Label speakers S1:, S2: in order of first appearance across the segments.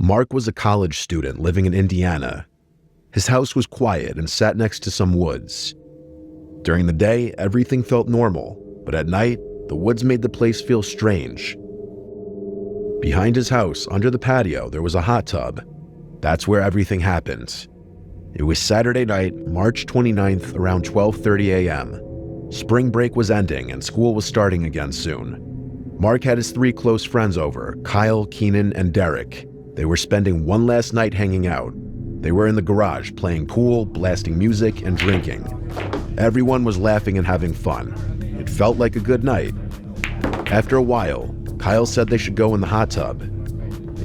S1: Mark was a college student living in Indiana. His house was quiet and sat next to some woods. During the day, everything felt normal, but at night, the woods made the place feel strange. Behind his house, under the patio, there was a hot tub. That's where everything happened. It was Saturday night, March 29th, around 12:30 a.m. Spring break was ending and school was starting again soon. Mark had his 3 close friends over, Kyle, Keenan, and Derek. They were spending one last night hanging out. They were in the garage playing pool, blasting music, and drinking. Everyone was laughing and having fun. It felt like a good night. After a while, Kyle said they should go in the hot tub.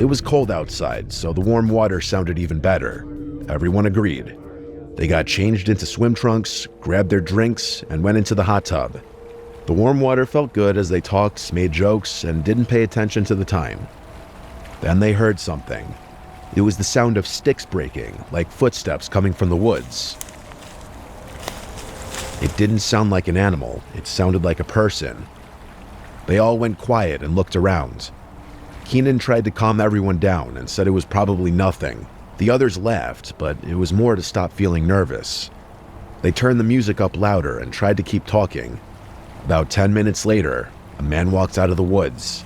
S1: It was cold outside, so the warm water sounded even better. Everyone agreed. They got changed into swim trunks, grabbed their drinks, and went into the hot tub. The warm water felt good as they talked, made jokes, and didn't pay attention to the time. Then they heard something. It was the sound of sticks breaking, like footsteps coming from the woods. It didn't sound like an animal, it sounded like a person. They all went quiet and looked around. Keenan tried to calm everyone down and said it was probably nothing. The others laughed, but it was more to stop feeling nervous. They turned the music up louder and tried to keep talking. About 10 minutes later, a man walked out of the woods.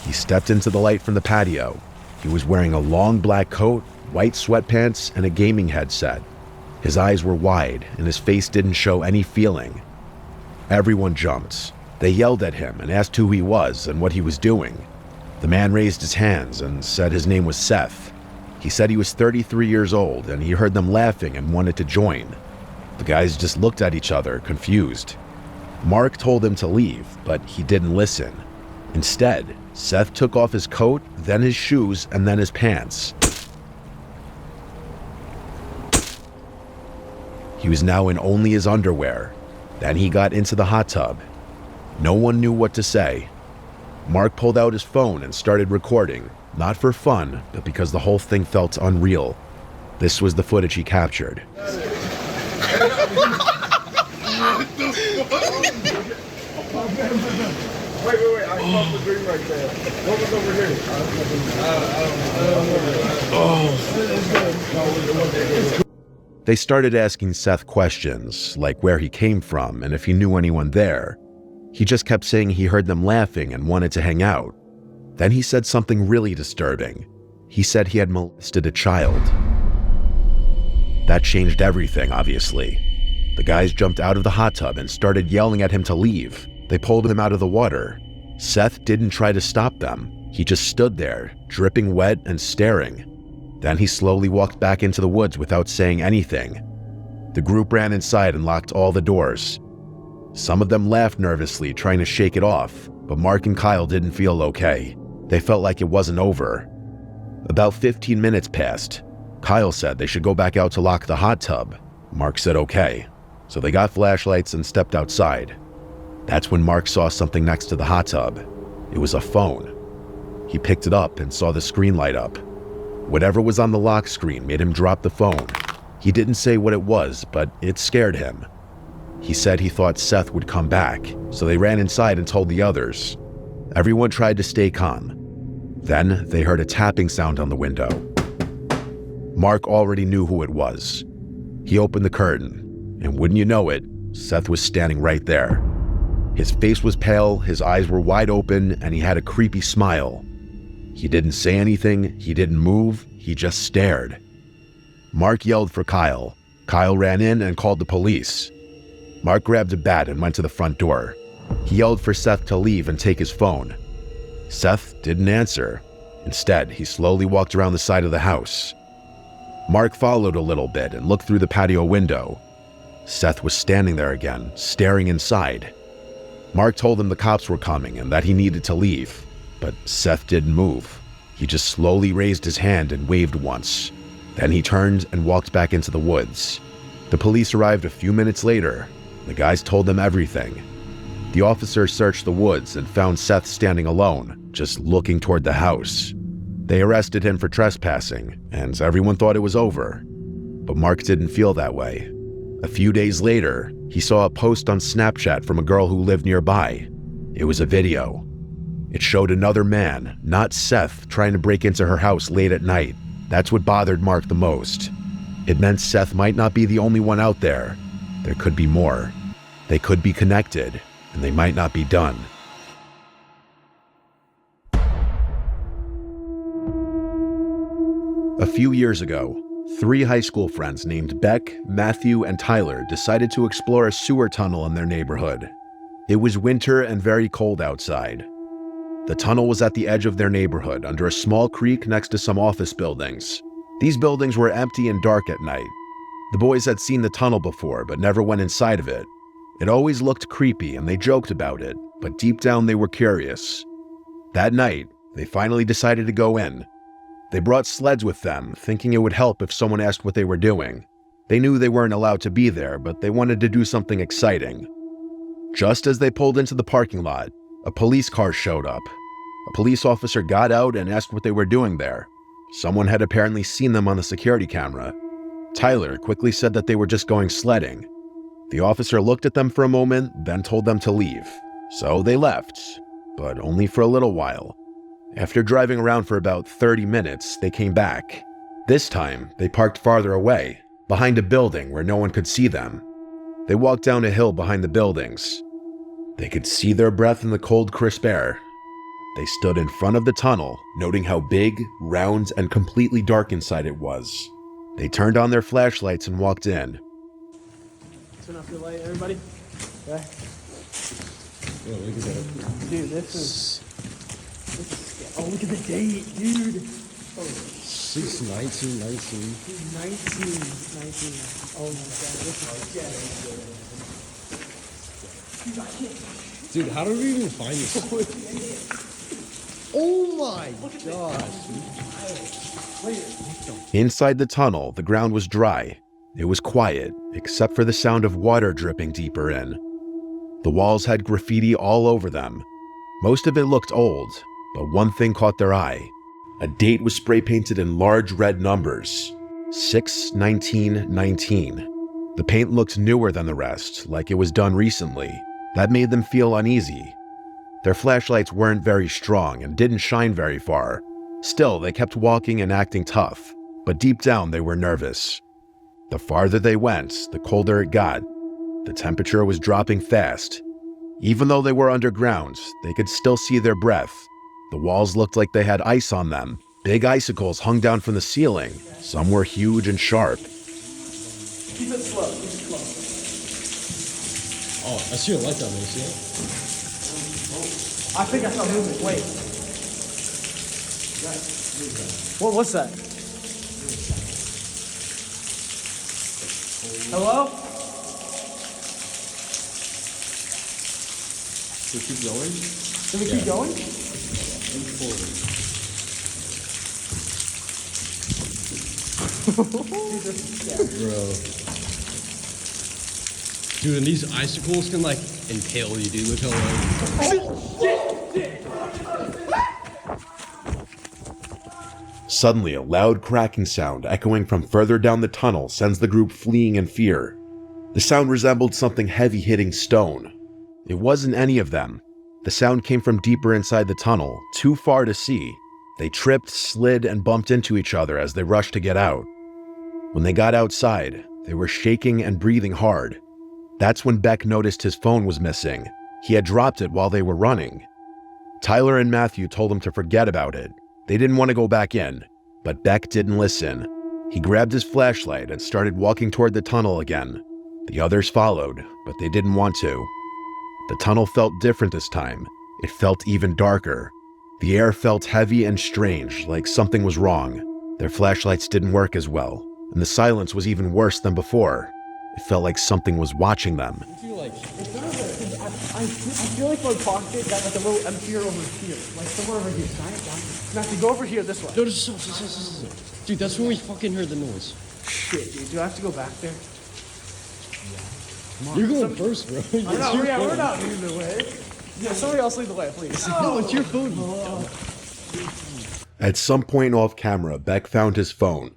S1: He stepped into the light from the patio. He was wearing a long black coat, white sweatpants, and a gaming headset. His eyes were wide, and his face didn't show any feeling. Everyone jumped. They yelled at him and asked who he was and what he was doing. The man raised his hands and said his name was Seth. He said he was 33 years old and he heard them laughing and wanted to join. The guys just looked at each other, confused. Mark told him to leave, but he didn't listen. Instead, Seth took off his coat, then his shoes, and then his pants. He was now in only his underwear. Then he got into the hot tub. No one knew what to say. Mark pulled out his phone and started recording, not for fun, but because the whole thing felt unreal. This was the footage he captured. Wait, I saw the dream right there. What was over here? They started asking Seth questions, like where he came from and if he knew anyone there. He just kept saying he heard them laughing and wanted to hang out. Then he said something really disturbing. He said he had molested a child. That changed everything, obviously. The guys jumped out of the hot tub and started yelling at him to leave. They pulled him out of the water. Seth didn't try to stop them. He just stood there, dripping wet and staring. Then he slowly walked back into the woods without saying anything. The group ran inside and locked all the doors. Some of them laughed nervously, trying to shake it off, but Mark and Kyle didn't feel okay. They felt like it wasn't over. About 15 minutes passed. Kyle said they should go back out to lock the hot tub. Mark said okay. So they got flashlights and stepped outside. That's when Mark saw something next to the hot tub. It was a phone. He picked it up and saw the screen light up. Whatever was on the lock screen made him drop the phone. He didn't say what it was, but it scared him. He said he thought Seth would come back, so they ran inside and told the others. Everyone tried to stay calm. Then they heard a tapping sound on the window. Mark already knew who it was. He opened the curtain, and wouldn't you know it, Seth was standing right there. His face was pale, his eyes were wide open, and he had a creepy smile. He didn't say anything, he didn't move, he just stared. Mark yelled for Kyle. Kyle ran in and called the police. Mark grabbed a bat and went to the front door. He yelled for Seth to leave and take his phone. Seth didn't answer. Instead, he slowly walked around the side of the house. Mark followed a little bit and looked through the patio window. Seth was standing there again, staring inside. Mark told him the cops were coming and that he needed to leave, but Seth didn't move. He just slowly raised his hand and waved once. Then he turned and walked back into the woods. The police arrived a few minutes later. The guys told them everything. The officers searched the woods and found Seth standing alone, just looking toward the house. They arrested him for trespassing, and everyone thought it was over. But Mark didn't feel that way. A few days later, he saw a post on Snapchat from a girl who lived nearby. It was a video. It showed another man, not Seth, trying to break into her house late at night. That's what bothered Mark the most. It meant Seth might not be the only one out there. There could be more. They could be connected, and they might not be done. A few years ago, 3 high school friends named Beck, Matthew, and Tyler decided to explore a sewer tunnel in their neighborhood. It was winter and very cold outside. The tunnel was at the edge of their neighborhood, under a small creek next to some office buildings. These buildings were empty and dark at night. The boys had seen the tunnel before, but never went inside of it. It always looked creepy, and they joked about it, but deep down they were curious. That night, they finally decided to go in. They brought sleds with them, thinking it would help if someone asked what they were doing. They knew they weren't allowed to be there, but they wanted to do something exciting. Just as they pulled into the parking lot, a police car showed up. A police officer got out and asked what they were doing there. Someone had apparently seen them on the security camera. Tyler quickly said that they were just going sledding. The officer looked at them for a moment, then told them to leave. So they left, but only for a little while. After driving around for about 30 minutes, they came back. This time, they parked farther away, behind a building where no one could see them. They walked down a hill behind the buildings. They could see their breath in the cold, crisp air. They stood in front of the tunnel, noting how big, round, and completely dark inside it was. They turned on their flashlights and walked in.
S2: Turn off your light, everybody. Okay.
S3: Oh, look at that.
S2: Dude, this is oh, look at the date, dude. Oh,
S3: 6/19/19.
S2: 19. Oh my god, this is dead. Dude, I can't.
S3: Dude, how did we even find this? Oh my gosh.
S1: Inside the tunnel, the ground was dry. It was quiet, except for the sound of water dripping deeper in. The walls had graffiti all over them. Most of it looked old, but one thing caught their eye. A date was spray painted in large red numbers. 6/19/19. The paint looked newer than the rest, like it was done recently. That made them feel uneasy. Their flashlights weren't very strong and didn't shine very far. Still, they kept walking and acting tough, but deep down they were nervous. The farther they went, the colder it got. The temperature was dropping fast. Even though they were underground, they could still see their breath. The walls looked like they had ice on them. Big icicles hung down from the ceiling. Some were huge and sharp.
S2: Keep it slow, keep it slow.
S3: Oh, I see a light down there, see it?
S2: I think I saw movement. Wait. What was that? Hello?
S3: So keep going?
S2: Can we keep going?
S3: Move forward. Bro. Dude, and these icicles can like impale you, dude. Look how
S1: Suddenly, a loud cracking sound echoing from further down the tunnel sends the group fleeing in fear. The sound resembled something heavy hitting stone. It wasn't any of them. The sound came from deeper inside the tunnel, too far to see. They tripped, slid, and bumped into each other as they rushed to get out. When they got outside, they were shaking and breathing hard. That's when Beck noticed his phone was missing. He had dropped it while they were running. Tyler and Matthew told him to forget about it. They didn't want to go back in, but Beck didn't listen. He grabbed his flashlight and started walking toward the tunnel again. The others followed, but they didn't want to. The tunnel felt different this time. It felt even darker. The air felt heavy and strange, like something was wrong. Their flashlights didn't work as well, and the silence was even worse than before. It felt like something was watching them.
S3: I feel like
S2: I feel like my pocket got like a little emptier over here. Like somewhere over here. Sign it down. Matthew, go over here this way.
S3: no, dude, that's when we fucking heard the noise.
S2: Shit, dude. Do I have to go back there?
S3: You're going first, bro.
S2: I know, we're not leading the way. Yeah, somebody else lead the way, please.
S3: No, it's your phone.
S1: At some point off camera, Beck found his phone.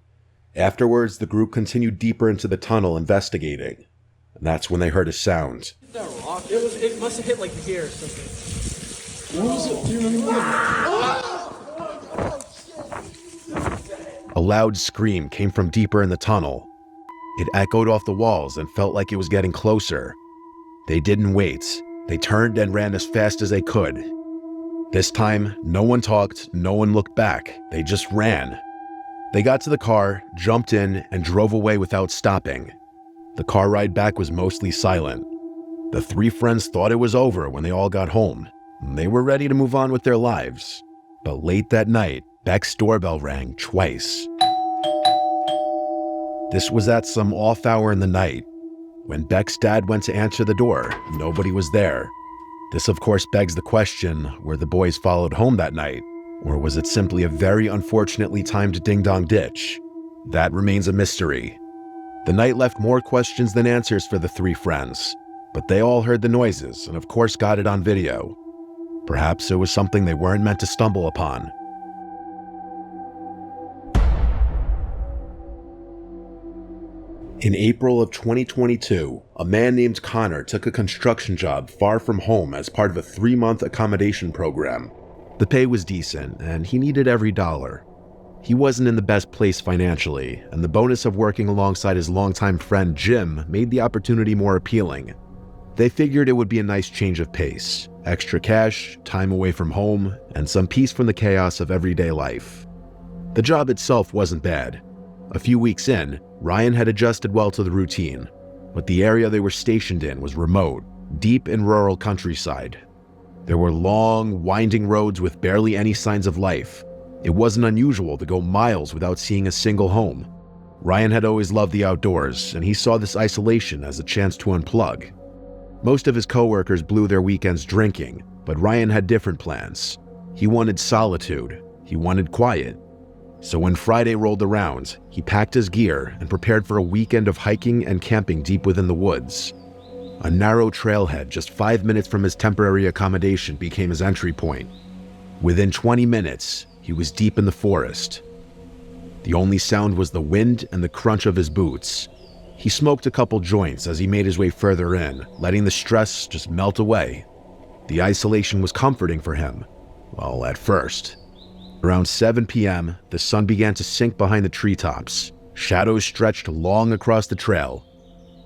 S1: Afterwards, the group continued deeper into the tunnel investigating. And that's when they heard a sound.
S2: That rock. It must have hit like here or something.
S3: What was it? Do you remember what
S1: A loud scream came from deeper in the tunnel. It echoed off the walls and felt like it was getting closer. They didn't wait. They turned and ran as fast as they could. This time, no one talked, no one looked back. They just ran. They got to the car, jumped in, and drove away without stopping. The car ride back was mostly silent. The three friends thought it was over when they all got home. They were ready to move on with their lives. But late that night, Beck's doorbell rang twice. This was at some off hour in the night. When Beck's dad went to answer the door, nobody was there. This, of course, begs the question, were the boys followed home that night? Or was it simply a very unfortunately timed ding-dong ditch? That remains a mystery. The night left more questions than answers for the three friends, but they all heard the noises and of course got it on video. Perhaps it was something they weren't meant to stumble upon. In April of 2022, a man named Connor took a construction job far from home as part of a 3-month accommodation program. The pay was decent, and he needed every dollar. He wasn't in the best place financially, and the bonus of working alongside his longtime friend Jim made the opportunity more appealing. They figured it would be a nice change of pace, extra cash, time away from home, and some peace from the chaos of everyday life. The job itself wasn't bad. A few weeks in, Ryan had adjusted well to the routine, but the area they were stationed in was remote, deep in rural countryside. There were long, winding roads with barely any signs of life. It wasn't unusual to go miles without seeing a single home. Ryan had always loved the outdoors, and he saw this isolation as a chance to unplug. Most of his coworkers blew their weekends drinking, but Ryan had different plans. He wanted solitude. He wanted quiet. So when Friday rolled around, he packed his gear and prepared for a weekend of hiking and camping deep within the woods. A narrow trailhead just 5 minutes from his temporary accommodation became his entry point. Within 20 minutes, he was deep in the forest. The only sound was the wind and the crunch of his boots. He smoked a couple joints as he made his way further in, letting the stress just melt away. The isolation was comforting for him. Well, at first. Around 7 p.m., the sun began to sink behind the treetops. Shadows stretched long across the trail.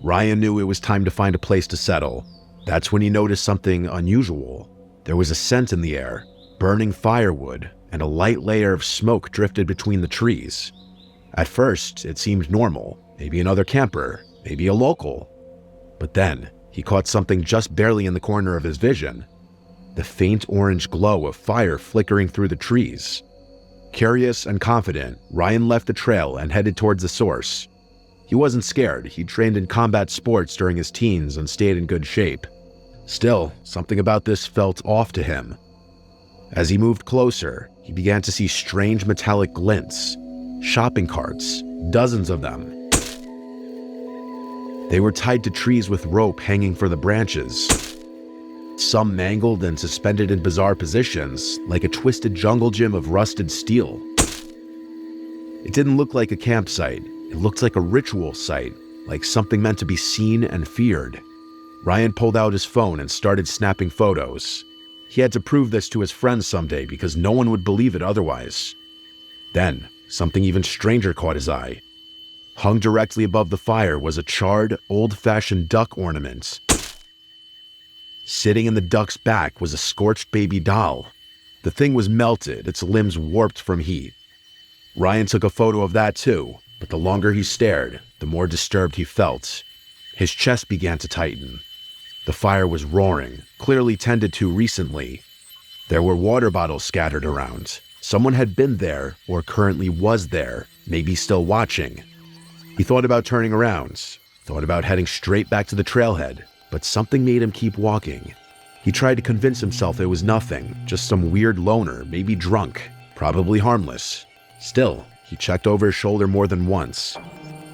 S1: Ryan knew it was time to find a place to settle. That's when he noticed something unusual. There was a scent in the air, burning firewood, and a light layer of smoke drifted between the trees. At first, it seemed normal, maybe another camper, maybe a local. But then, he caught something just barely in the corner of his vision. The faint orange glow of fire flickering through the trees. Curious and confident, Ryan left the trail and headed towards the source. He wasn't scared. He'd trained in combat sports during his teens and stayed in good shape. Still, something about this felt off to him. As he moved closer, he began to see strange metallic glints. Shopping carts, dozens of them. They were tied to trees with rope hanging for the branches. Some mangled and suspended in bizarre positions, like a twisted jungle gym of rusted steel. It didn't look like a campsite. It looked like a ritual site, like something meant to be seen and feared. Ryan pulled out his phone and started snapping photos. He had to prove this to his friends someday because no one would believe it otherwise. Then, something even stranger caught his eye. Hung directly above the fire was a charred, old-fashioned duck ornament. Sitting in the duck's back was a scorched baby doll. The thing was melted, its limbs warped from heat. Ryan took a photo of that too, but the longer he stared, the more disturbed he felt. His chest began to tighten. The fire was roaring, clearly tended to recently. There were water bottles scattered around. Someone had been there, or currently was there, maybe still watching. He thought about turning around, thought about heading straight back to the trailhead, but something made him keep walking. He tried to convince himself it was nothing, just some weird loner, maybe drunk, probably harmless. Still, he checked over his shoulder more than once.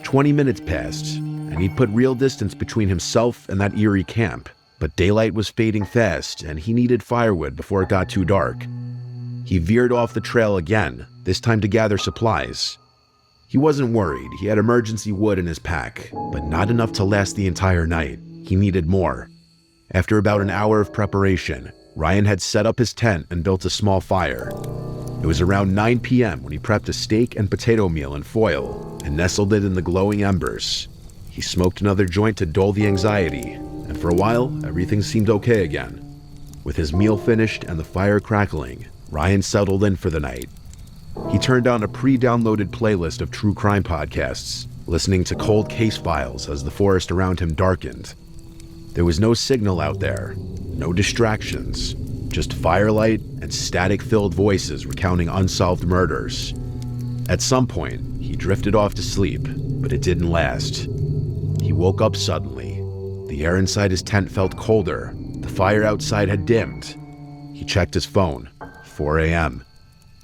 S1: 20 minutes passed, and he'd put real distance between himself and that eerie camp, but daylight was fading fast, and he needed firewood before it got too dark. He veered off the trail again, this time to gather supplies. He wasn't worried. He had emergency wood in his pack, but not enough to last the entire night. He needed more. After about an hour of preparation, Ryan had set up his tent and built a small fire. It was around 9 p.m. when he prepped a steak and potato meal in foil and nestled it in the glowing embers. He smoked another joint to dull the anxiety, and for a while, everything seemed okay again. With his meal finished and the fire crackling, Ryan settled in for the night. He turned on a pre-downloaded playlist of true crime podcasts, listening to cold case files as the forest around him darkened. There was no signal out there, no distractions, just firelight and static-filled voices recounting unsolved murders. At some point, he drifted off to sleep, but it didn't last. He woke up suddenly. The air inside his tent felt colder. The fire outside had dimmed. He checked his phone. 4 a.m.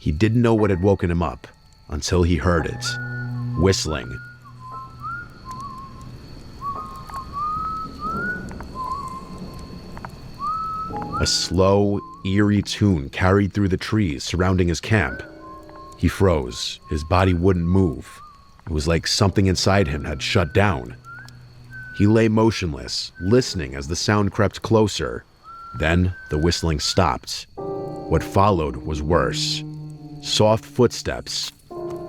S1: He didn't know what had woken him up until he heard it. Whistling. A slow, eerie tune carried through the trees surrounding his camp. He froze. His body wouldn't move. It was like something inside him had shut down. He lay motionless, listening as the sound crept closer. Then the whistling stopped. What followed was worse. Soft footsteps,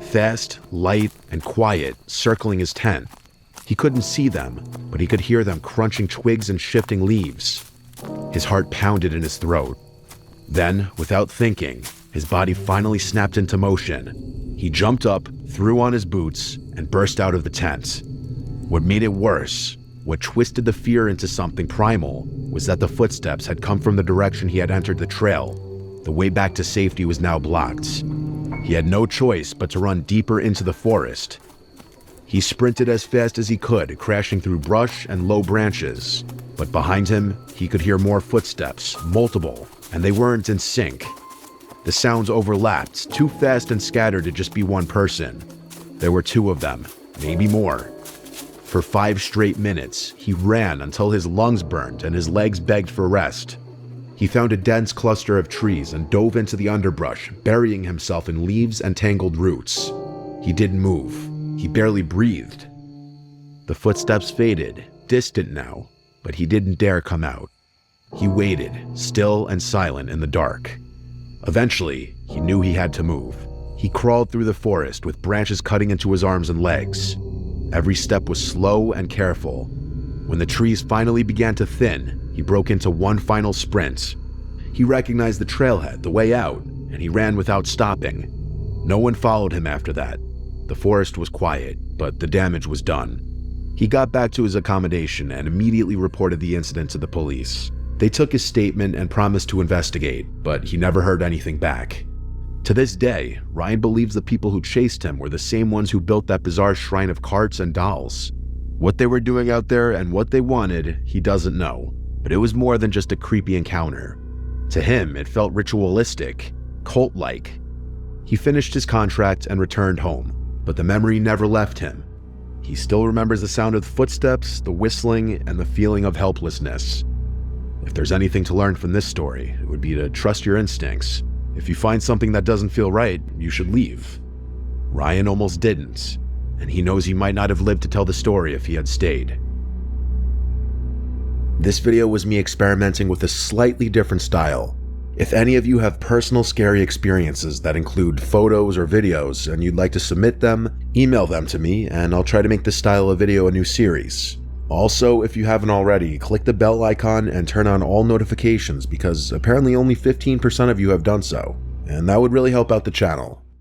S1: fast, light, and quiet, circling his tent. He couldn't see them, but he could hear them crunching twigs and shifting leaves. His heart pounded in his throat. Then, without thinking, his body finally snapped into motion. He jumped up, threw on his boots, and burst out of the tent. What made it worse, what twisted the fear into something primal, was that the footsteps had come from the direction he had entered the trail. The way back to safety was now blocked. He had no choice but to run deeper into the forest. He sprinted as fast as he could, crashing through brush and low branches. But behind him, he could hear more footsteps, multiple, and they weren't in sync. The sounds overlapped, too fast and scattered to just be one person. There were two of them, maybe more. For 5 straight minutes, he ran until his lungs burned and his legs begged for rest. He found a dense cluster of trees and dove into the underbrush, burying himself in leaves and tangled roots. He didn't move. He barely breathed. The footsteps faded, distant now, but he didn't dare come out. He waited, still and silent in the dark. Eventually, he knew he had to move. He crawled through the forest with branches cutting into his arms and legs. Every step was slow and careful. When the trees finally began to thin, he broke into one final sprint. He recognized the trailhead, the way out, and he ran without stopping. No one followed him after that. The forest was quiet, but the damage was done. He got back to his accommodation and immediately reported the incident to the police. They took his statement and promised to investigate, but he never heard anything back. To this day, Ryan believes the people who chased him were the same ones who built that bizarre shrine of carts and dolls. What they were doing out there and what they wanted, he doesn't know, but it was more than just a creepy encounter. To him, it felt ritualistic, cult-like. He finished his contract and returned home, but the memory never left him. He still remembers the sound of the footsteps, the whistling, and the feeling of helplessness. If there's anything to learn from this story, it would be to trust your instincts. If you find something that doesn't feel right, you should leave. Ryan almost didn't, and he knows he might not have lived to tell the story if he had stayed. This video was me experimenting with a slightly different style. If any of you have personal scary experiences that include photos or videos and you'd like to submit them, email them to me and I'll try to make this style of video a new series. Also, if you haven't already, click the bell icon and turn on all notifications because apparently only 15% of you have done so, and that would really help out the channel.